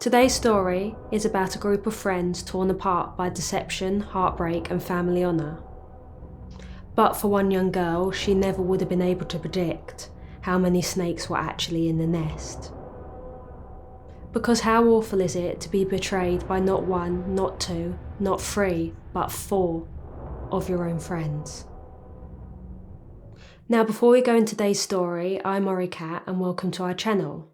Today's story is about a group of friends torn apart by deception, heartbreak and family honour. But for one young girl, she never would have been able to predict how many snakes were actually in the nest. Because how awful is it to be betrayed by not one, not two, not three, but four of your own friends? Now, before we go into today's story, I'm Cat and welcome to our channel.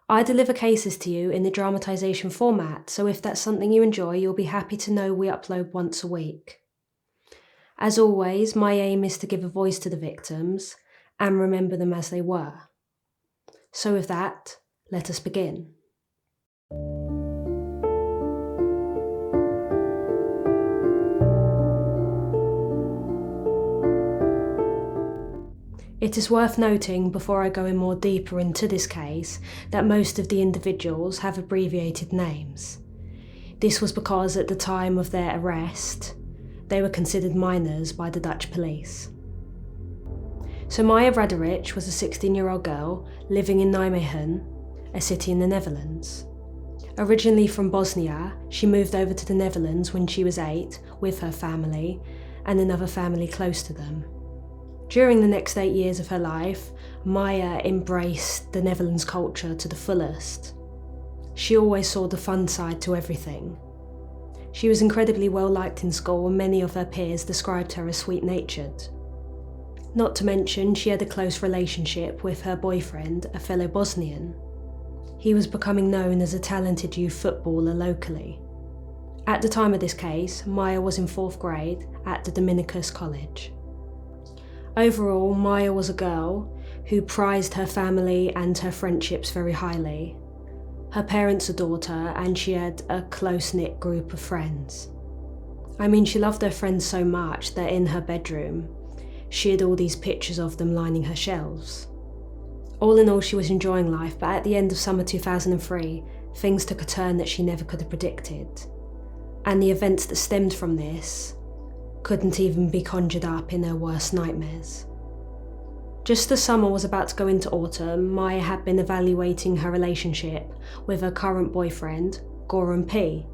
I deliver cases to you in the dramatisation format, so if that's something you enjoy, you'll be happy to know we upload once a week. As always, my aim is to give a voice to the victims and remember them as they were. So with that, let us begin. It is worth noting, before I go in more deeper into this case, that most of the individuals have abbreviated names. This was because at the time of their arrest, they were considered minors by the Dutch police. So Maja Bradaric was a 16-year-old girl living in Nijmegen, a city in the Netherlands. Originally from Bosnia, she moved over to the Netherlands when she was 8 with her family and another family close to them. During the next 8 years of her life, Maja embraced the Netherlands culture to the fullest. She always saw the fun side to everything. She was incredibly well liked in school and many of her peers described her as sweet-natured. Not to mention, she had a close relationship with her boyfriend, a fellow Bosnian. He was becoming known as a talented youth footballer locally. At the time of this case, Maja was in 4th grade at the Dominicus College. Overall, Maja was a girl who prized her family and her friendships very highly. Her parents adored her and she had a close-knit group of friends. I mean, she loved her friends so much that in her bedroom, she had all these pictures of them lining her shelves. All in all, she was enjoying life, but at the end of summer 2003, things took a turn that she never could have predicted. And the events that stemmed from this couldn't even be conjured up in her worst nightmares. Just as summer was about to go into autumn, Maja had been evaluating her relationship with her current boyfriend, Goran P,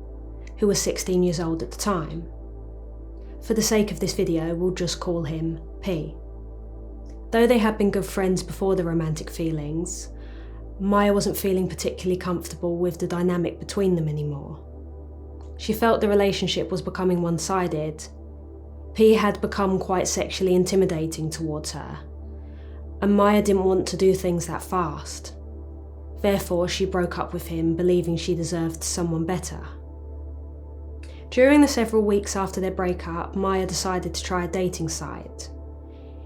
who was 16 years old at the time. For the sake of this video, we'll just call him P. Though they had been good friends before the romantic feelings, Maja wasn't feeling particularly comfortable with the dynamic between them anymore. She felt the relationship was becoming one-sided. P had become quite sexually intimidating towards her, and Maja didn't want to do things that fast. Therefore, she broke up with him, believing she deserved someone better. During the several weeks after their breakup, Maja decided to try a dating site.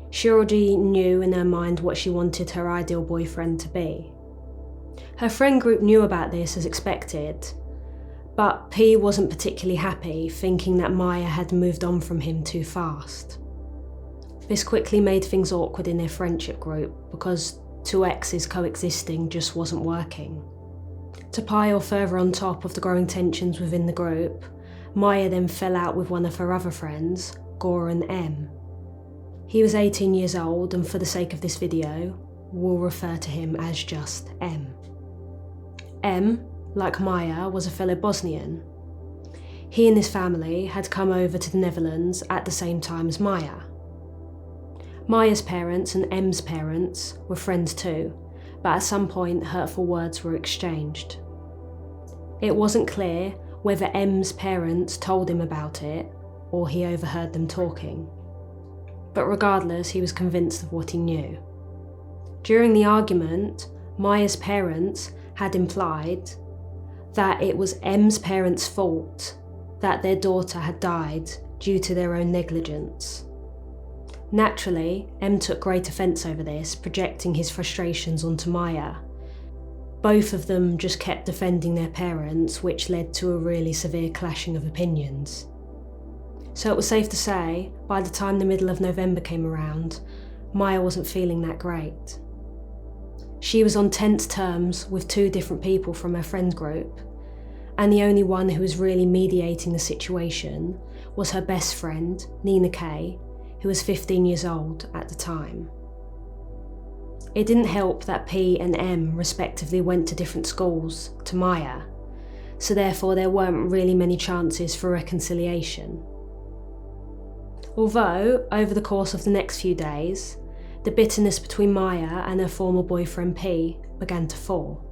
She already knew in her mind what she wanted her ideal boyfriend to be. Her friend group knew about this as expected, but P wasn't particularly happy, thinking that Maja had moved on from him too fast. This quickly made things awkward in their friendship group because two exes coexisting just wasn't working. To pile further on top of the growing tensions within the group, Maja then fell out with one of her other friends, Goran M. He was 18 years old, and for the sake of this video, we'll refer to him as just M. M, like Maja, was a fellow Bosnian. He and his family had come over to the Netherlands at the same time as Maja. Maja's parents and M's parents were friends too, but at some point hurtful words were exchanged. It wasn't clear whether M's parents told him about it or he overheard them talking. But regardless, he was convinced of what he knew. During the argument, Maja's parents had implied that it was M's parents' fault that their daughter had died due to their own negligence. Naturally, M took great offence over this, projecting his frustrations onto Maja. Both of them just kept defending their parents, which led to a really severe clashing of opinions. So it was safe to say, by the time the middle of November came around, Maja wasn't feeling that great. She was on tense terms with 2 different people from her friend group, and the only one who was really mediating the situation was her best friend, Nina K, who was 15 years old at the time. It didn't help that P and M respectively went to different schools to Maja, so therefore there weren't really many chances for reconciliation. Although, over the course of the next few days, the bitterness between Maja and her former boyfriend P began to fall.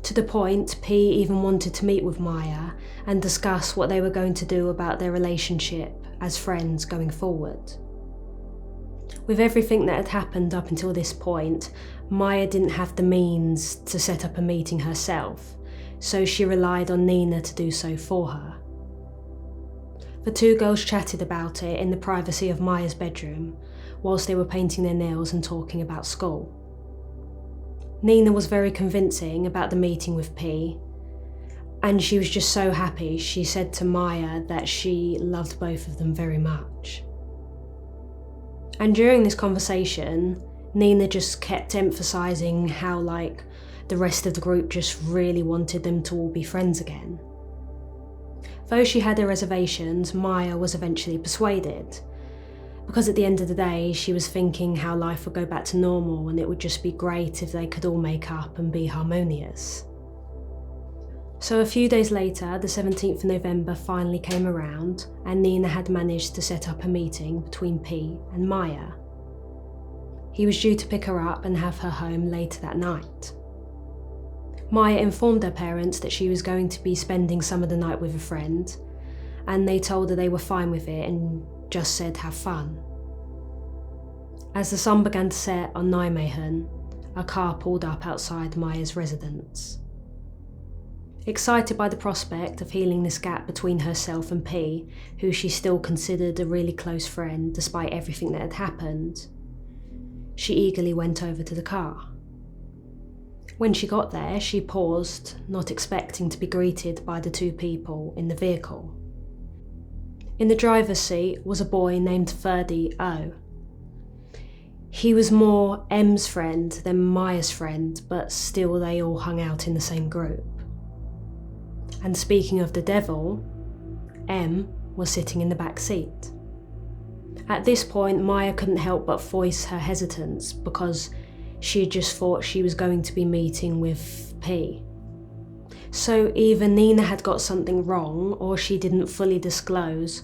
To the point, P even wanted to meet with Maja and discuss what they were going to do about their relationship as friends going forward. With everything that had happened up until this point, Maja didn't have the means to set up a meeting herself, so she relied on Nina to do so for her. The two girls chatted about it in the privacy of Maja's bedroom, whilst they were painting their nails and talking about school. Nina was very convincing about the meeting with P, and she was just so happy. She said to Maja that she loved both of them very much. And during this conversation, Nina just kept emphasising how, like, the rest of the group just really wanted them to all be friends again. Though she had her reservations, Maja was eventually persuaded, because at the end of the day, she was thinking how life would go back to normal and it would just be great if they could all make up and be harmonious. So a few days later, the 17th of November finally came around, and Nina had managed to set up a meeting between P and Maja. He was due to pick her up and have her home later that night. Maja informed her parents that she was going to be spending some of the night with a friend, and they told her they were fine with it and just said have fun. As the sun began to set on Nijmegen, a car pulled up outside Maja's residence. Excited by the prospect of healing this gap between herself and P, who she still considered a really close friend despite everything that had happened, she eagerly went over to the car. When she got there, she paused, not expecting to be greeted by the two people in the vehicle. In the driver's seat was a boy named Ferdy O. He was more M's friend than Maja's friend, but still they all hung out in the same group. And speaking of the devil, M was sitting in the back seat. At this point, Maja couldn't help but voice her hesitance because she had just thought she was going to be meeting with P. So either Nina had got something wrong, or she didn't fully disclose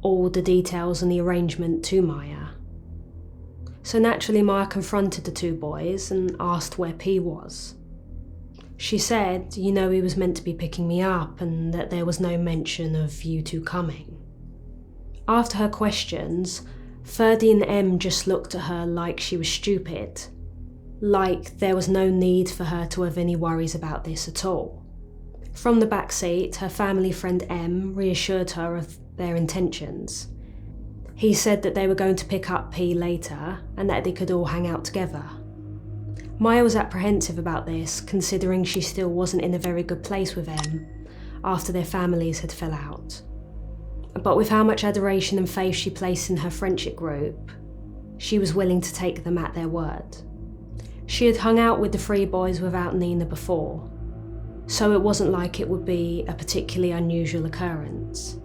all the details and the arrangement to Maja. So naturally Maja confronted the two boys and asked where P was. She said, he was meant to be picking me up and that there was no mention of you two coming. After her questions, Ferdy and M just looked at her like she was stupid, like there was no need for her to have any worries about this at all. From the back seat, her family friend M reassured her of their intentions. He said that they were going to pick up P later and that they could all hang out together. Maja was apprehensive about this, considering she still wasn't in a very good place with M after their families had fell out. But with how much adoration and faith she placed in her friendship group, she was willing to take them at their word. She had hung out with the three boys without Nina before, so it wasn't like it would be a particularly unusual occurrence.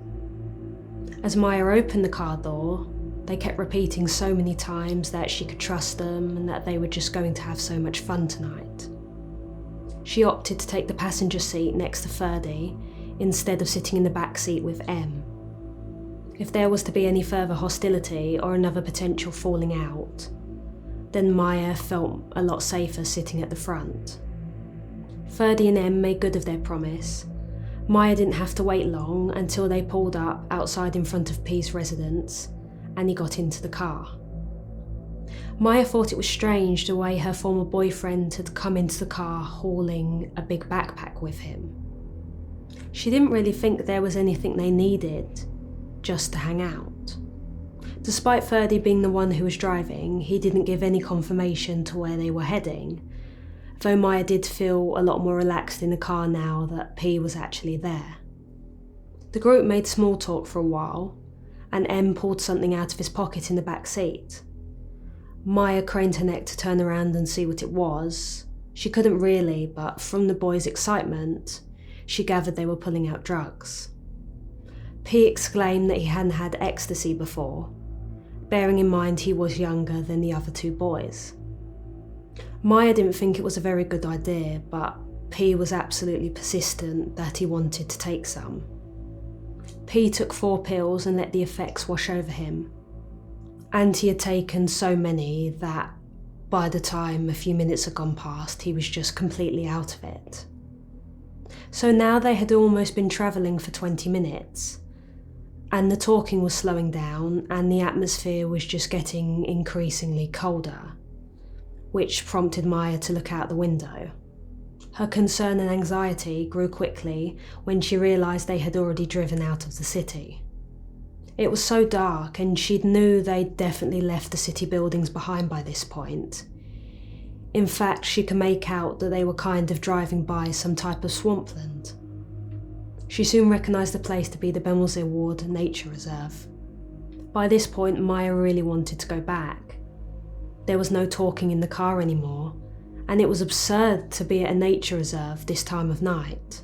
As Maja opened the car door, they kept repeating so many times that she could trust them and that they were just going to have so much fun tonight. She opted to take the passenger seat next to Ferdy instead of sitting in the back seat with M. If there was to be any further hostility or another potential falling out, then Maja felt a lot safer sitting at the front. Ferdy and M made good of their promise. Maja didn't have to wait long until they pulled up outside in front of P's residence and he got into the car. Maja thought it was strange the way her former boyfriend had come into the car hauling a big backpack with him. She didn't really think there was anything they needed, just to hang out. Despite Ferdy being the one who was driving, he didn't give any confirmation to where they were heading, though Maja did feel a lot more relaxed in the car now that P was actually there. The group made small talk for a while, and M pulled something out of his pocket in the back seat. Maja craned her neck to turn around and see what it was. She couldn't really, but from the boys' excitement, she gathered they were pulling out drugs. P exclaimed that he hadn't had ecstasy before, bearing in mind he was younger than the other two boys. Maja didn't think it was a very good idea, but P was absolutely persistent that he wanted to take some. P took 4 pills and let the effects wash over him. And he had taken so many that by the time a few minutes had gone past, he was just completely out of it. So now they had almost been travelling for 20 minutes, and the talking was slowing down and the atmosphere was just getting increasingly colder, which prompted Maja to look out the window. Her concern and anxiety grew quickly when she realised they had already driven out of the city. It was so dark and she knew they'd definitely left the city buildings behind by this point. In fact, she could make out that they were kind of driving by some type of swampland. She soon recognised the place to be the Bemelsee Ward Nature Reserve. By this point, Maja really wanted to go back. There was no talking in the car anymore, and it was absurd to be at a nature reserve this time of night.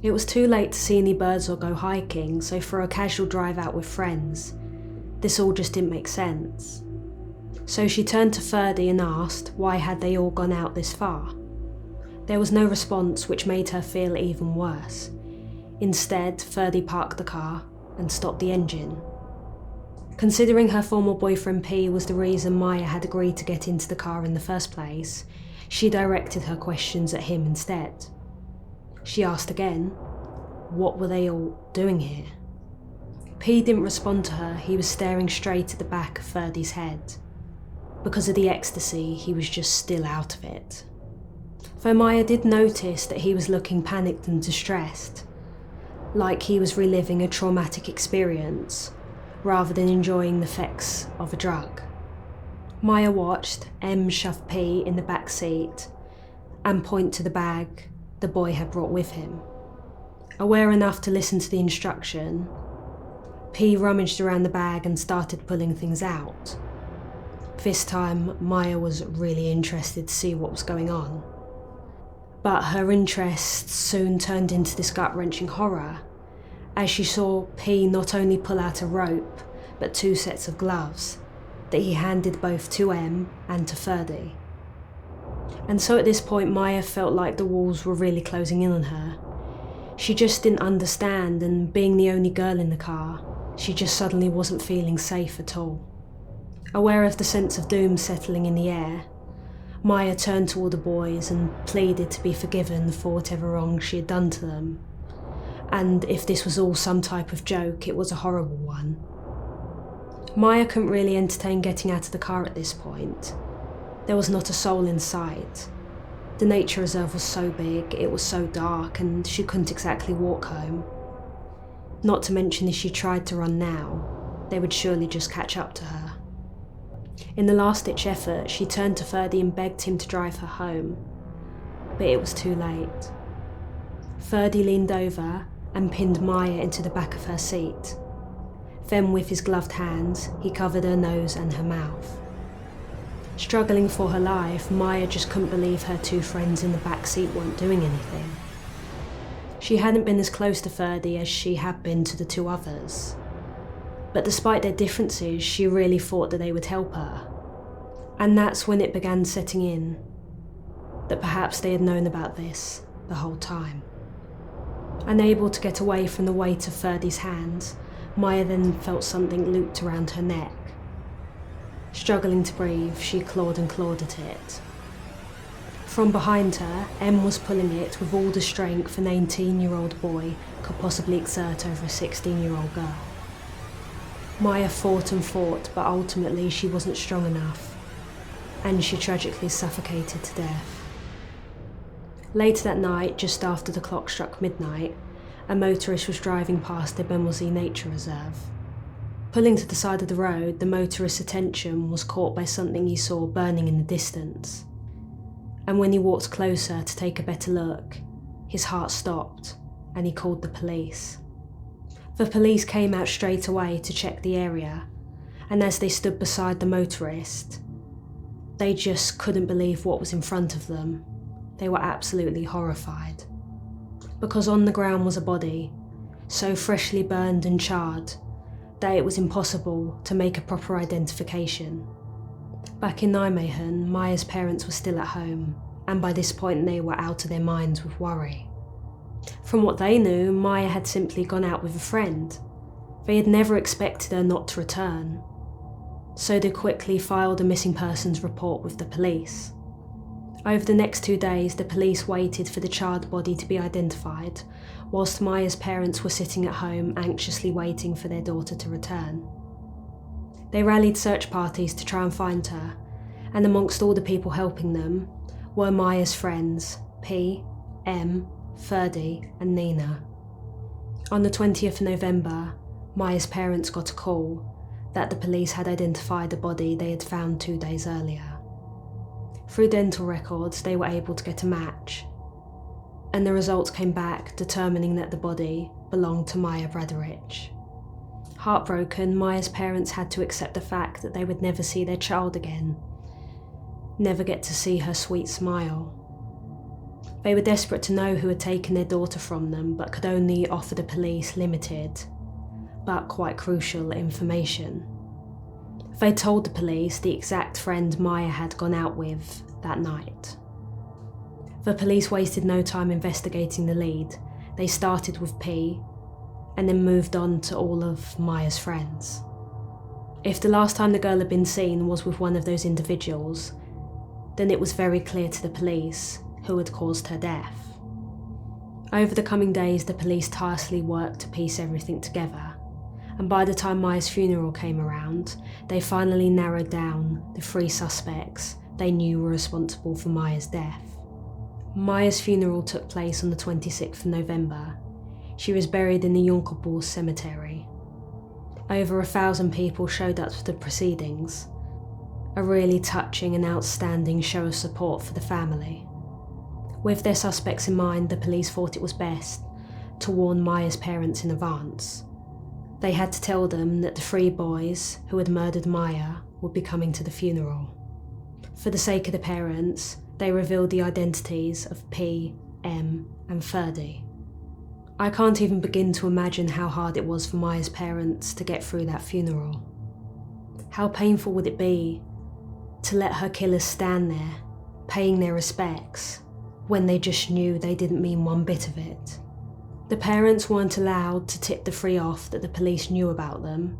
It was too late to see any birds or go hiking, so for a casual drive out with friends, this all just didn't make sense. So she turned to Ferdy and asked why had they all gone out this far. There was no response, which made her feel even worse. Instead, Ferdy parked the car and stopped the engine. Considering her former boyfriend P was the reason Maja had agreed to get into the car in the first place, she directed her questions at him instead. She asked again, what were they all doing here? P didn't respond to her. He was staring straight at the back of Ferdy's head. Because of the ecstasy, he was just still out of it. Though Maja did notice that he was looking panicked and distressed, like he was reliving a traumatic experience, rather than enjoying the effects of a drug. Maja watched M shove P in the back seat and point to the bag the boy had brought with him. Aware enough to listen to the instruction, P rummaged around the bag and started pulling things out. This time, Maja was really interested to see what was going on. But her interest soon turned into this gut-wrenching horror, as she saw P not only pull out a rope, but 2 sets of gloves that he handed both to M and to Ferdy. And so at this point, Maja felt like the walls were really closing in on her. She just didn't understand, and being the only girl in the car, she just suddenly wasn't feeling safe at all. Aware of the sense of doom settling in the air, Maja turned to all the boys and pleaded to be forgiven for whatever wrong she had done to them. And if this was all some type of joke, it was a horrible one. Maja couldn't really entertain getting out of the car at this point. There was not a soul in sight. The nature reserve was so big, it was so dark, and she couldn't exactly walk home. Not to mention if she tried to run now, they would surely just catch up to her. In the last-ditch effort, she turned to Ferdy and begged him to drive her home, but it was too late. Ferdy leaned over and pinned Maja into the back of her seat. Then with his gloved hands, he covered her nose and her mouth. Struggling for her life, Maja just couldn't believe her 2 friends in the back seat weren't doing anything. She hadn't been as close to Ferdy as she had been to the 2 others. But despite their differences, she really thought that they would help her. And that's when it began setting in, that perhaps they had known about this the whole time. Unable to get away from the weight of Ferdy's hands, Maja then felt something looped around her neck. Struggling to breathe, she clawed and clawed at it. From behind her, M was pulling it with all the strength an 18-year-old boy could possibly exert over a 16-year-old girl. Maja fought and fought, but ultimately she wasn't strong enough, and she tragically suffocated to death. Later that night, just after the clock struck midnight, a motorist was driving past the Bemelsee Nature Reserve. Pulling to the side of the road, the motorist's attention was caught by something he saw burning in the distance. And when he walked closer to take a better look, his heart stopped and he called the police. The police came out straight away to check the area, and as they stood beside the motorist, they just couldn't believe what was in front of them. They were absolutely horrified. Because on the ground was a body, so freshly burned and charred that it was impossible to make a proper identification. Back in Nijmegen, Maja's parents were still at home, and by this point they were out of their minds with worry. From what they knew, Maja had simply gone out with a friend. They had never expected her not to return, so they quickly filed a missing persons report with the police. Over the next 2 days, the police waited for the charred body to be identified, whilst Maja's parents were sitting at home anxiously waiting for their daughter to return. They rallied search parties to try and find her, and amongst all the people helping them were Maja's friends, P, M, Ferdy and Nina. On the 20th of November, Maja's parents got a call that the police had identified the body they had found 2 days earlier. Through dental records, they were able to get a match, and the results came back determining that the body belonged to Maja Bradaric. Heartbroken, Maja's parents had to accept the fact that they would never see their child again, never get to see her sweet smile. They were desperate to know who had taken their daughter from them, but could only offer the police limited, but quite crucial information. They told the police the exact friend Maja had gone out with that night. The police wasted no time investigating the lead. They started with P, and then moved on to all of Maja's friends. If the last time the girl had been seen was with one of those individuals, then it was very clear to the police who had caused her death. Over the coming days, the police tirelessly worked to piece everything together, and by the time Maja's funeral came around, they finally narrowed down the 3 suspects they knew were responsible for Maja's death. Maja's funeral took place on the 26th of November. She was buried in the Jonkerbos cemetery. Over 1,000 people showed up for the proceedings, a really touching and outstanding show of support for the family. With their suspects in mind, the police thought it was best to warn Maja's parents in advance. They had to tell them that the 3 boys who had murdered Maja would be coming to the funeral. For the sake of the parents, they revealed the identities of P, M and Ferdy. I can't even begin to imagine how hard it was for Maja's parents to get through that funeral. How painful would it be to let her killers stand there, paying their respects, when they just knew they didn't mean one bit of it? The parents weren't allowed to tip the 3 off that the police knew about them,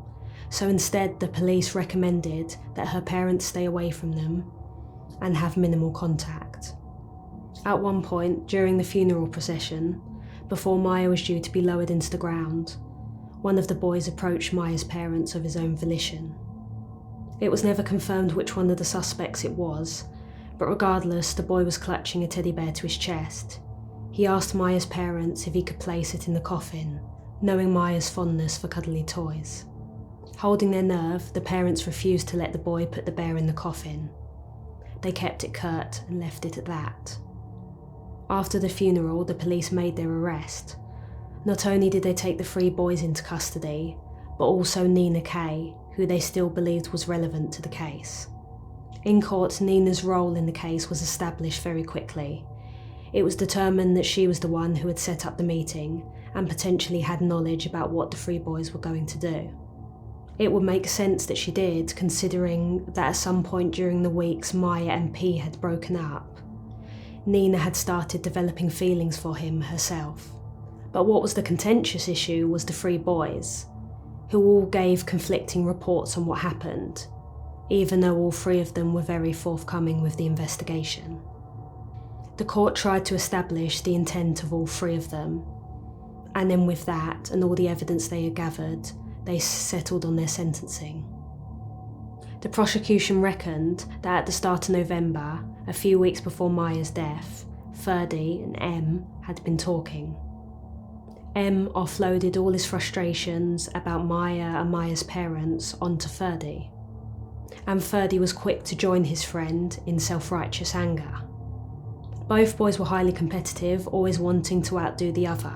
so instead the police recommended that her parents stay away from them and have minimal contact. At one point, during the funeral procession, before Maja was due to be lowered into the ground, one of the boys approached Maja's parents of his own volition. It was never confirmed which one of the suspects it was, but regardless, the boy was clutching a teddy bear to his chest. He asked Maja's parents if he could place it in the coffin, knowing Maja's fondness for cuddly toys. Holding their nerve, the parents refused to let the boy put the bear in the coffin. They kept it curt and left it at that. After the funeral, the police made their arrest. Not only did they take the 3 boys into custody, but also Nina K, who they still believed was relevant to the case. In court, Nina's role in the case was established very quickly. It was determined that she was the one who had set up the meeting and potentially had knowledge about what the 3 boys were going to do. It would make sense that she did, considering that at some point during the weeks Maja and P had broken up, Nina had started developing feelings for him herself. But what was the contentious issue was the 3 boys, who all gave conflicting reports on what happened, even though all 3 of them were very forthcoming with the investigation. The court tried to establish the intent of all 3 of them, and then with that and all the evidence they had gathered, they settled on their sentencing. The prosecution reckoned that at the start of November, a few weeks before Maja's death, Ferdy and M had been talking. M offloaded all his frustrations about Maja and Maja's parents onto Ferdy, and Ferdy was quick to join his friend in self-righteous anger. Both boys were highly competitive, always wanting to outdo the other,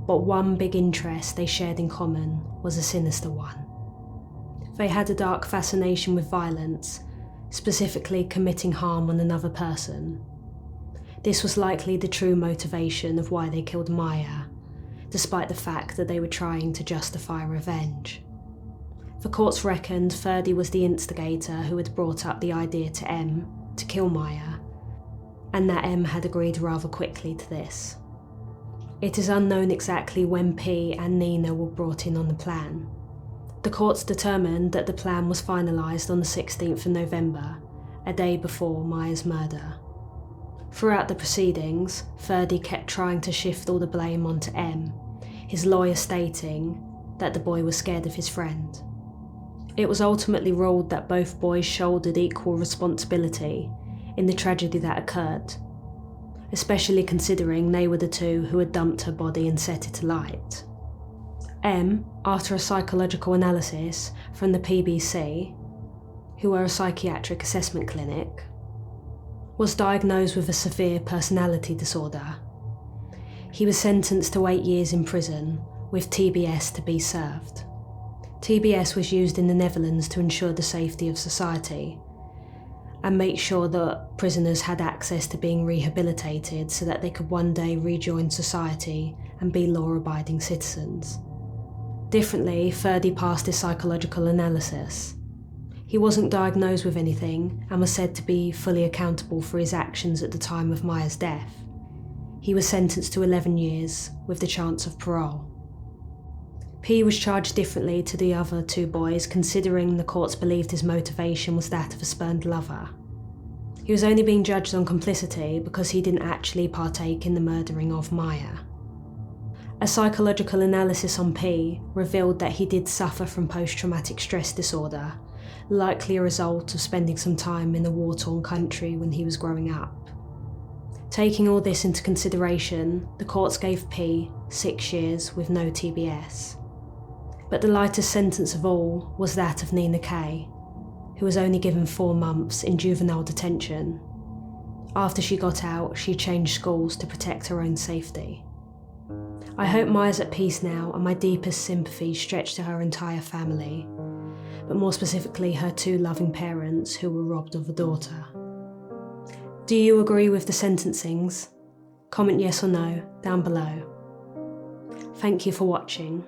but one big interest they shared in common was a sinister one. They had a dark fascination with violence, specifically committing harm on another person. This was likely the true motivation of why they killed Maja, despite the fact that they were trying to justify revenge. The courts reckoned Ferdy was the instigator who had brought up the idea to M to kill Maja, and that M had agreed rather quickly to this. It is unknown exactly when P and Nina were brought in on the plan. The courts determined that the plan was finalised on the 16th of November, a day before Maja's murder. Throughout the proceedings, Ferdy kept trying to shift all the blame onto M, his lawyer stating that the boy was scared of his friend. It was ultimately ruled that both boys shouldered equal responsibility in the tragedy that occurred, especially considering they were the two who had dumped her body and set it alight. M, after a psychological analysis from the PBC, who were a psychiatric assessment clinic, was diagnosed with a severe personality disorder. He was sentenced to 8 years in prison, with TBS to be served. TBS was used in the Netherlands to ensure the safety of society and make sure that prisoners had access to being rehabilitated so that they could one day rejoin society and be law-abiding citizens. Differently, Ferdy passed his psychological analysis. He wasn't diagnosed with anything and was said to be fully accountable for his actions at the time of Maja's death. He was sentenced to 11 years with the chance of parole. P was charged differently to the other two boys, considering the courts believed his motivation was that of a spurned lover. He was only being judged on complicity because he didn't actually partake in the murdering of Maja. A psychological analysis on P revealed that he did suffer from post-traumatic stress disorder, likely a result of spending some time in a war-torn country when he was growing up. Taking all this into consideration, the courts gave P 6 years with no TBS. But the lightest sentence of all was that of Nina K, who was only given 4 months in juvenile detention. After she got out, she changed schools to protect her own safety. I hope Maja's at peace now, and my deepest sympathy stretch to her entire family, but more specifically her 2 loving parents who were robbed of a daughter. Do you agree with the sentencings? Comment yes or no down below. Thank you for watching.